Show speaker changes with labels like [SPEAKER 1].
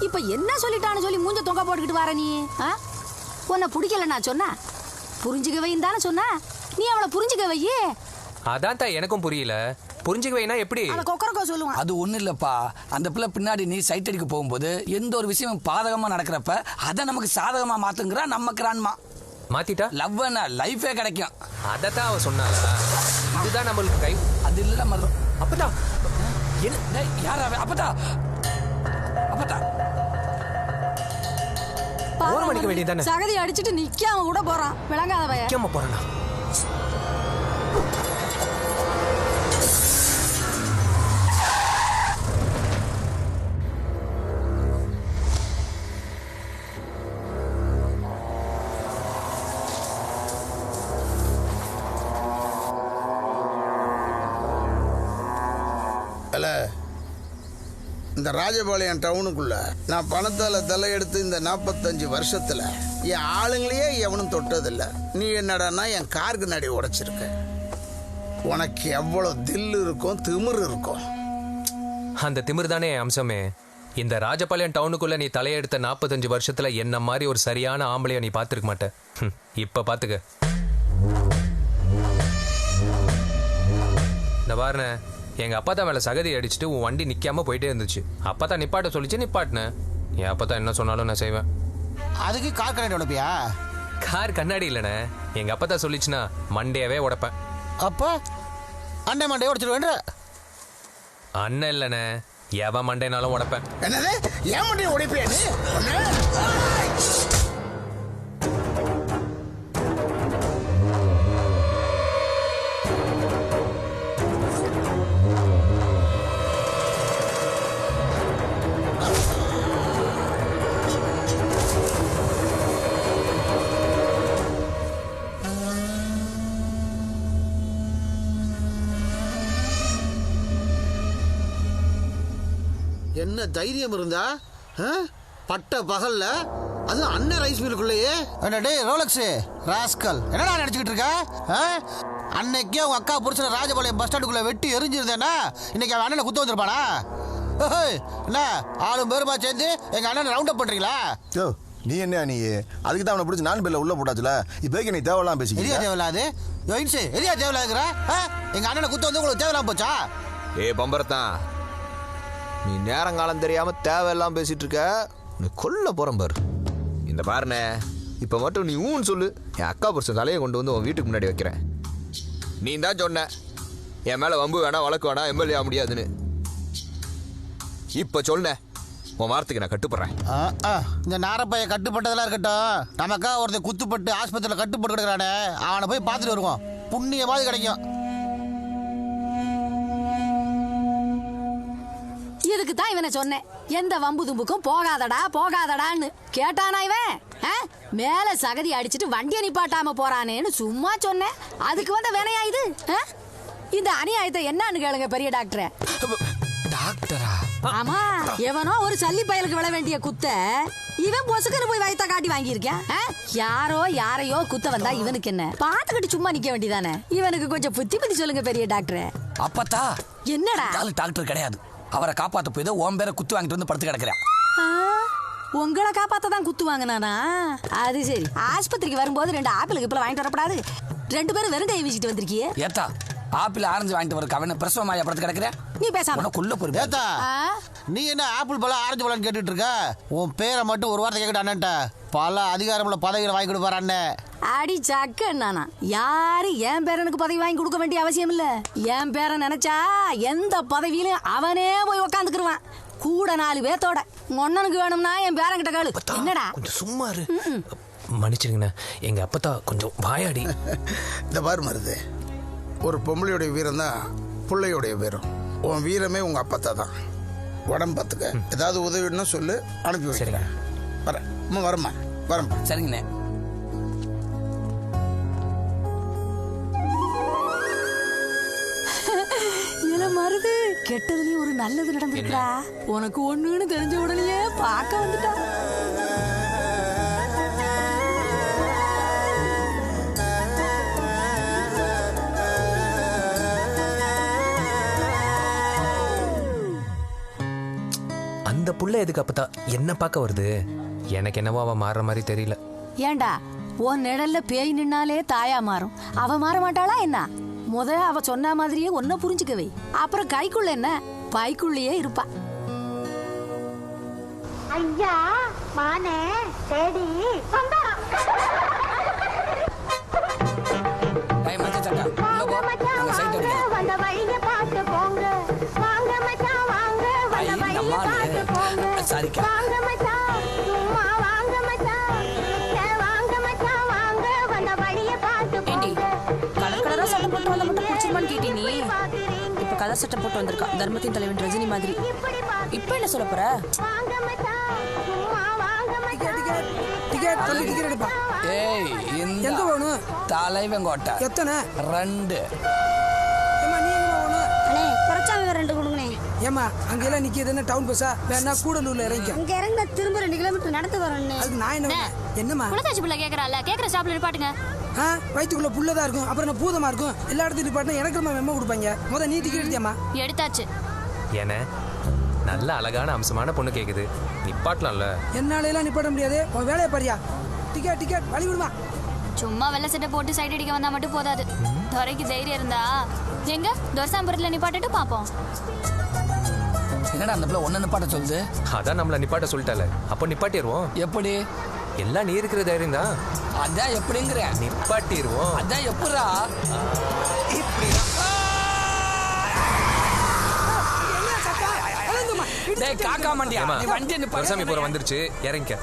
[SPEAKER 1] இப்ப என்ன சொல்லிட்டான்னு சொல்லி மூஞ்ச தொங்க போட்டுக்கிட்டு வர நீ? உன்னை பிடிக்கல நான் சொன்னா புரிஞ்சுக்க வைன்னு தானே சொன்னா, நீ அவளை புரிஞ்சுக்க வையே.
[SPEAKER 2] அதான் தான் எனக்கும் புரியல. புரிஞ்சுக்க வைனா எப்படி?
[SPEAKER 1] கொக்கரக்கோ சொல்லுவான்.
[SPEAKER 3] அது ஒண்ணு இல்லப்பா, அந்த பிள்ளை பின்னாடி நீ சைட் அடிக்க போகும்போது எந்த ஒரு விஷயம் பாதகமா நடக்கிறப்ப அதை நமக்கு சாதகமா மாத்துங்கிறா நமக்குறான்மா.
[SPEAKER 2] மாத்திட்டா
[SPEAKER 3] லவ்னா லைஃபே கிடைக்கும்.
[SPEAKER 2] அதத்தான் அவ சொன்னாளா? இதுதான் நம்மளுக்கு கை.
[SPEAKER 3] அது இல்ல மரம்.
[SPEAKER 2] அப்பதா
[SPEAKER 3] என்ன யாரா அப்பதா அப்பதா
[SPEAKER 2] ஓரம் அடிக்க வேண்டியதானே?
[SPEAKER 1] சகதி அடிச்சிட்டு நிக்காம கூட போறான். விளங்காத பையன்.
[SPEAKER 2] நிக்காம போறானா?
[SPEAKER 4] இந்த ராஜபாளையம் டவுனுக்குள்ள நான் பணத்தால் தலையெடுத்து இந்த 45 வருஷத்துல என் ஆளுங்களையே எவனும் தொட்டதில்லை. நீ என்னடான்னா என் காருக்கு நடி உடைச்சிருக்க. உனக்கு எவ்வளவு தில்லு இருக்கும், திமிரு இருக்கும்.
[SPEAKER 2] அந்த திமிர் தானே அம்சமே. இந்த ராஜபாளையம் டவுனுக்குள்ள நீ தலையெடுத்த 45 வருஷத்துல என்ன மாதிரி ஒரு சரியான ஆம்பளைய நீ பார்த்துருக்க மாட்ட. இப்ப பாத்துக்க. இந்த பாருண்ணே, எங்க அப்பா தான் மேல சகதி அடிச்சுட்டு உன் வண்டி நிக்காம போயிட்டே இருந்துச்சு. அப்பா தான் நிப்பாட்ட சொல்லிச்சு, நிப்பாட்டினேன். என் அப்பா தான் என்ன சொன்னாலும் நான் செய்வேன்.
[SPEAKER 5] அதுக்கு கார் கண்ணாடி உடைப்பியா?
[SPEAKER 2] கார் கண்ணாடி இல்லைண்ணே, எங்க அப்பா தான் சொல்லிச்சுன்னா மண்டையவே உடைப்பேன்.
[SPEAKER 5] அப்பா அண்ணன் மண்டையை உடைச்சிருவேன்ற?
[SPEAKER 2] அண்ணன் இல்லைண்ணே, எவன் மண்டைனாலும் உடைப்பேன்.
[SPEAKER 4] என்னது ஏன் மண்டையை உடைப்பியா நீ? என்ன தைரியம் இருந்தா பட்ட பகல்ல அது அண்ணன் ரைஸ் மில்லுக்குள்ளேயே?
[SPEAKER 5] டேய் ரோலக்ஸ் ராஸ்கல், என்னடா நினைச்சுக்கிட்டு இருக்க? அன்னைக்கே உங்க அக்கா புருஷன் ராஜபாளையம் பஸ் ஸ்டாண்டுக்குள்ள வெட்டி எரிஞ்சிருந்தேன்னா இன்னைக்கு அவன் அண்ணனை குத்த வந்திருப்பானா? என்ன ஆளும் பேருமா சேர்ந்து எங்க அண்ணனை ரவுண்ட் அப் பண்றீங்களா?
[SPEAKER 6] நீ என்ன நீ அதுக்கு தான் அவனை பிடிச்சி நான் பேர்ல உள்ள போட்டாச்சுல. இப்போக்கு நீ தேவையில்லாம் பேசி
[SPEAKER 5] எரியா தேவையில்லாது எரியா தேவையில்லாதுங்கிற எங்க அண்ணனை குத்த வந்து உங்களுக்கு தேவையில்லாம போச்சா?
[SPEAKER 7] பம்பரத்தான், நீ நேரங்காலம் தெரியாம தேவையெல்லாம் பேசிட்டு இருக்க. நீ கொல்ல போறேன் பாரு. இந்த பாருண்ணே, இப்ப மட்டும் நீ ஊன்னு சொல்லு, என் அக்கா புருஷன் தலையை கொண்டு வந்து உன் வீட்டுக்கு முன்னாடி வைக்கிறேன். நீ தான் சொன்ன என் மேல வம்பு வேணா வழக்கு வேணா எம்எல்ஏ ஆக முடியாதுன்னு. இப்ப சொன்ன உன் வார்த்தைக்கு நான் கட்டுப்படுறேன்.
[SPEAKER 5] இந்த நாரப்பைய கட்டுப்பட்டதெல்லாம் இருக்கட்டும், நமக்கா ஒருத்தர் குத்துப்பட்டு ஆஸ்பத்திரியில் கட்டுப்பட்டு கிடக்குறானே, அவனை போய் பார்த்துட்டு வருவோம். புண்ணியமாவது கிடைக்கும்.
[SPEAKER 1] இதுக்கு தான் இவனை சொன்னேன், எந்த வம்பு தும்புக்கும் போகாதடா போகாதடான்னு. கேட்டானா இவன்? மேல சகதி அடிச்சுட்டு வண்டியை நிப்பாட்டாம போறானேன்னு சும்மா சொன்னேன். அதுக்கு வந்த வேணையா இது? இந்த அநியாயத்தை என்னன்னு கேளுங்க பெரிய டாக்டர்.
[SPEAKER 3] டாக்டரா?
[SPEAKER 1] ஆமா, எவனோ ஒரு சல்லி பயலுக்கு விழ வேண்டிய குத்த இவன் பொசுக்குன்னு போய் வயத்த காட்டி வாங்கியிருக்கேன். யாரோ யாரையோ குத்த வந்தா இவனுக்கு என்ன? பாத்துக்கிட்டு சும்மா நிக்க வேண்டியதானே? இவனுக்கு கொஞ்சம் புத்தி சொல்லுங்க பெரிய டாக்டர்.
[SPEAKER 3] அப்பத்தா
[SPEAKER 1] என்னடா?
[SPEAKER 3] டாக்டர் கிடையாது, அவரை காப்பாத்த போய் ஓம் பேரை குத்து வாங்கிட்டு வந்து படுத்து கிடக்குறேன்.
[SPEAKER 1] உங்களை காப்பாத்த தான் குத்து வாங்கினானா? அது சரி. ஆஸ்பத்திரிக்கு வரும்போது 2 ஆப்பிள் கிப்பிள் வாங்கிட்டு வரப்படாது. 2 பேரும் வெறும் கை வீசிட்டு வந்திருக்கியே.
[SPEAKER 3] ஏத்தா ஆப்பிள் ஆரஞ்சு வாங்கிட்டு வர கவன பிரசவமாயா படுத்து கிடக்குறேன்.
[SPEAKER 1] நீ பேசாம
[SPEAKER 3] கொல்ல போறே.
[SPEAKER 5] ஏத்தா நீ என்ன ஆப்பிள் பழம் ஆரஞ்சு பழம் கேட்டுட்டு இருக்க? உன் பேரை மட்டும் ஒரு வார்த்தை கேட்கட்ட அண்ணன்ட்ட பல அதிகாரமுள்ள பதவிகளை வாங்கி கொடுப்பாரு அண்ணன்.
[SPEAKER 1] அடி சக்க நானா? யாரு என் பேரனுக்கு பதவி வாங்கி கொடுக்க வேண்டிய அவசியம் இல்ல. என் பேரன் நினைச்சா எந்த பதவியிலும் அவனே போய் உக்காந்துக்குருவான், கூட 4 பேத்தோட. ஒன்னனுக்கு வேணும்னா என் பேரன் கிட்ட கேளு. என்னடா
[SPEAKER 2] கொஞ்சம் சும்மா இரு. மன்னிச்சிருங்கண்ணா, எங்க அப்பத்தா கொஞ்சம் வாயாடி.
[SPEAKER 4] இந்த பாரு மருது, ஒரு பொம்பளையுடைய வீரம் தான் பிள்ளையுடைய வீரம். உன் வீரமே உங்க அப்பத்தா தான். உடம்பு பார்த்துக்க, ஏதாவது உதவின்னா சொல்லு, அனுப்பி வைக்கிறேன். வரேன் வரமா வரமா.
[SPEAKER 3] சரிங்கண்ணே.
[SPEAKER 1] மருது, கெட்டதுலயும் ஒரு நல்லது நடந்துருக்கா. உனக்கு ஒண்ணுன்னு தெரிஞ்ச உடனே பார்க்க வந்துட்டா.
[SPEAKER 2] அந்த புள்ள எதுக்கு அப்பத்தா என்ன பார்க்க வருது? எனக்கு என்னவோ அவ மாறுற மாதிரி தெரியல.
[SPEAKER 1] ஏண்டா உன் நிழல்ல பேய் நின்னாலே தாயா மாறும், அவ மாற மாட்டாளா என்ன? அவ சொன்ன மாதிரியே ஒன்ன புரிஞ்சுக்கவே, அப்புறம் கைக்குள்ள என்ன பைக்குள்ளேயே இருப்பா.
[SPEAKER 8] ஐயா மானே தேடி வந்த வழிய பார்த்து போங்க, வாங்க மச்சான் வாங்க, வந்த வழிய பார்த்து போங்க, வாங்க மச்சான் சும்மா வாங்க மச்சான், வாங்க மச்சான் வாங்க, வந்த வழிய பார்த்து போங்க.
[SPEAKER 9] கலர் கலரா சட்டை போட்டு வந்த மட்டும் பிடிச்சிருமான்னு கேட்டி நீ? இப்ப கலர் சட்டை போட்டு வந்திருக்கா தர்மத்தின் தலைவன் ரஜினி மாதிரி. இப்ப என்ன சொல்ல போற?
[SPEAKER 8] வாங்க மச்சான் சும்மா வாங்க மச்சான்.
[SPEAKER 3] டிக்கெட் தள்ளி டிக்கெட் எடுப்பா. ஏய் எங்க போகணும்? தலைவன் கோட்டை. எத்தனை? 2. ஏமா நீ எங்க போகணும்?
[SPEAKER 8] அண்ணே குறைச்சாம 2 கொடுங்கண்ணே.
[SPEAKER 3] ஏமா அங்க எல்லாம் நிக்கிறது என்ன டவுன் பஸ்ஸா? வேணா கூடலூர்ல இறங்கி.
[SPEAKER 8] அங்க இறங்க திரும்ப 2 கிலோமீட்டர் நடந்து வரணும்.
[SPEAKER 3] அதுக்கு நான் என்ன என்னமா?
[SPEAKER 10] குலதாச்சி புள்ள கேக்குறால, கேக்குற ஸ்டாப்ல நிப்பாட்டுங்க.
[SPEAKER 3] வயிற்றுக்குள்ள புள்ளதா இருக்கும், அப்புறம் என்ன பூதமா இருக்கும்? எல்லா இடத்துலையும் நிப்பாட்டினா எனக்கு மெம்ம கொடுப்பாங்க. நீ டிக்கெட் எடுத்தியாமா?
[SPEAKER 10] எடுத்தாச்சு.
[SPEAKER 2] ஏன நல்ல அழகான அம்சமான பொண்ணு கேக்குது, நிப்பாட்டலாம்ல?
[SPEAKER 3] என்னால எல்லாம் நிப்பாட்ட முடியாது, உன் வேலையை பாரியா. டிக்கெட் டிக்கெட் வழி விடுமா?
[SPEAKER 10] சும்மா வெள்ளை சட்டை போட்டு சைடு அடிக்க வந்தா மட்டும் போதாது, துறைக்கு தைரியம் இருந்தா எங்க துரசாம்பரத்துல நிப்பாட்டிட்டு பாப்போம்.
[SPEAKER 3] என்னடா அந்த பிள்ளை ஒன்னு நிப்பாட்ட சொல்லுது?
[SPEAKER 2] அதான் நம்மள நிப்பாட்ட சொல்லிட்டால, அப்போ நிப்பாட்டிடுவோம்.
[SPEAKER 3] எப்படி?
[SPEAKER 2] எல்லாம் நீ இருக்கிற தைரியம் தான்.
[SPEAKER 3] அதான் எப்படிங்கிற?
[SPEAKER 2] நிப்பாட்டிடுவோம்.
[SPEAKER 3] அதான் எப்படா? காக்கா மண்டியா, நீ வண்டி நிப்பாட்டு.
[SPEAKER 2] வந்துருச்சு, இறங்கிக்க.